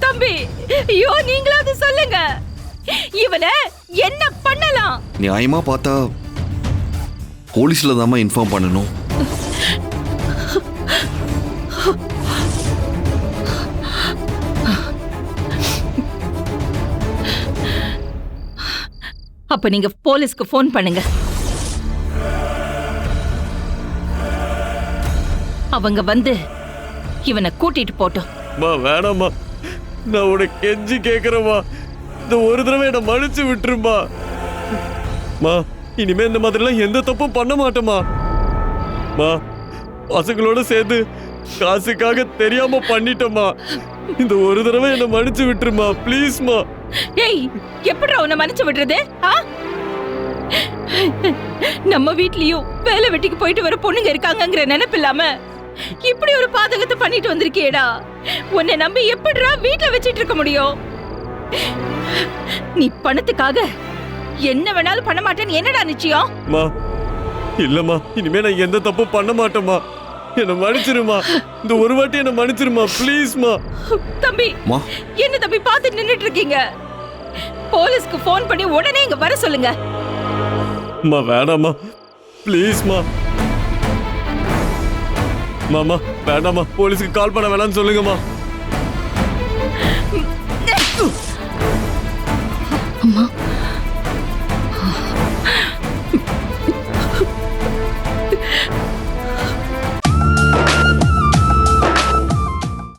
தம்பி, ஐயோ நீங்களாவது சொல்லுங்க, இவனை என்ன பண்ணலாம்? நியாயமா பார்த்தா போலீஸ்ல தாம்மா இன்ஃபார்ம் பண்ணணும். அப்ப நீங்க போலீஸ்க்கு போன் பண்ணுங்க. அவங்க வந்து இவனை கூட்டிட்டு போட்டோம். வேணாம்மா, நான் உனக்கு கெஞ்சி கேக்குறேம்மா, இந்த ஒரு தடவை என்ன மன்னிச்சு விட்டுருமா. இனிமே இந்த மாதிரிலாம் எந்த தப்பும் பண்ண மாட்டேமா. பசங்களோட சேர்ந்து காசுக்காக தெரியாம பண்ணிட்டோமா. இந்த ஒரு தடவை என்ன மன்னிச்சு விட்டுருமா ப்ளீஸ்மா. ஏய், எப்படிடா உன்னை மன்னிச்சு விடுறது? நம்ம வீட்லயும் வேலை வெட்டிக்கு போயிட்டு வர பொண்ணுங்க இருக்காங்கங்கிற நினைப்பு இல்லாம இப்படி ஒரு பாதகத்தை பண்ணிட்டு வந்திருக்கியேடா. உன்னை நம்பி எப்படிடா வீட்டுல வச்சிட்டு இருக்க முடியும்? நீ பணத்துக்காக என்ன வேணாலும் பண்ண மாட்டேன்னு என்னடா நிச்சயம்? இல்லம்மா, இனிமே நான் எந்த தப்பும் பண்ண மாட்டேம்மா. என்ன மன்னிச்சிருமா, இந்த ஒரு வாட்டி என்ன மன்னிச்சிருமா ப்ளீஸ்மா. தம்பி, என்ன தம்பி பார்த்து நின்னுட்டு இருக்கீங்க? போலீஸ்க்கு போன் பண்ணி உடனே இங்க வர சொல்லுங்க. வேணாமா ப்ளீஸ்மா. மாமா வேண்டாமா, போலீஸ்க்கு கால் பண்ண வேணாம்னு சொல்லுங்கம்மா. அம்மா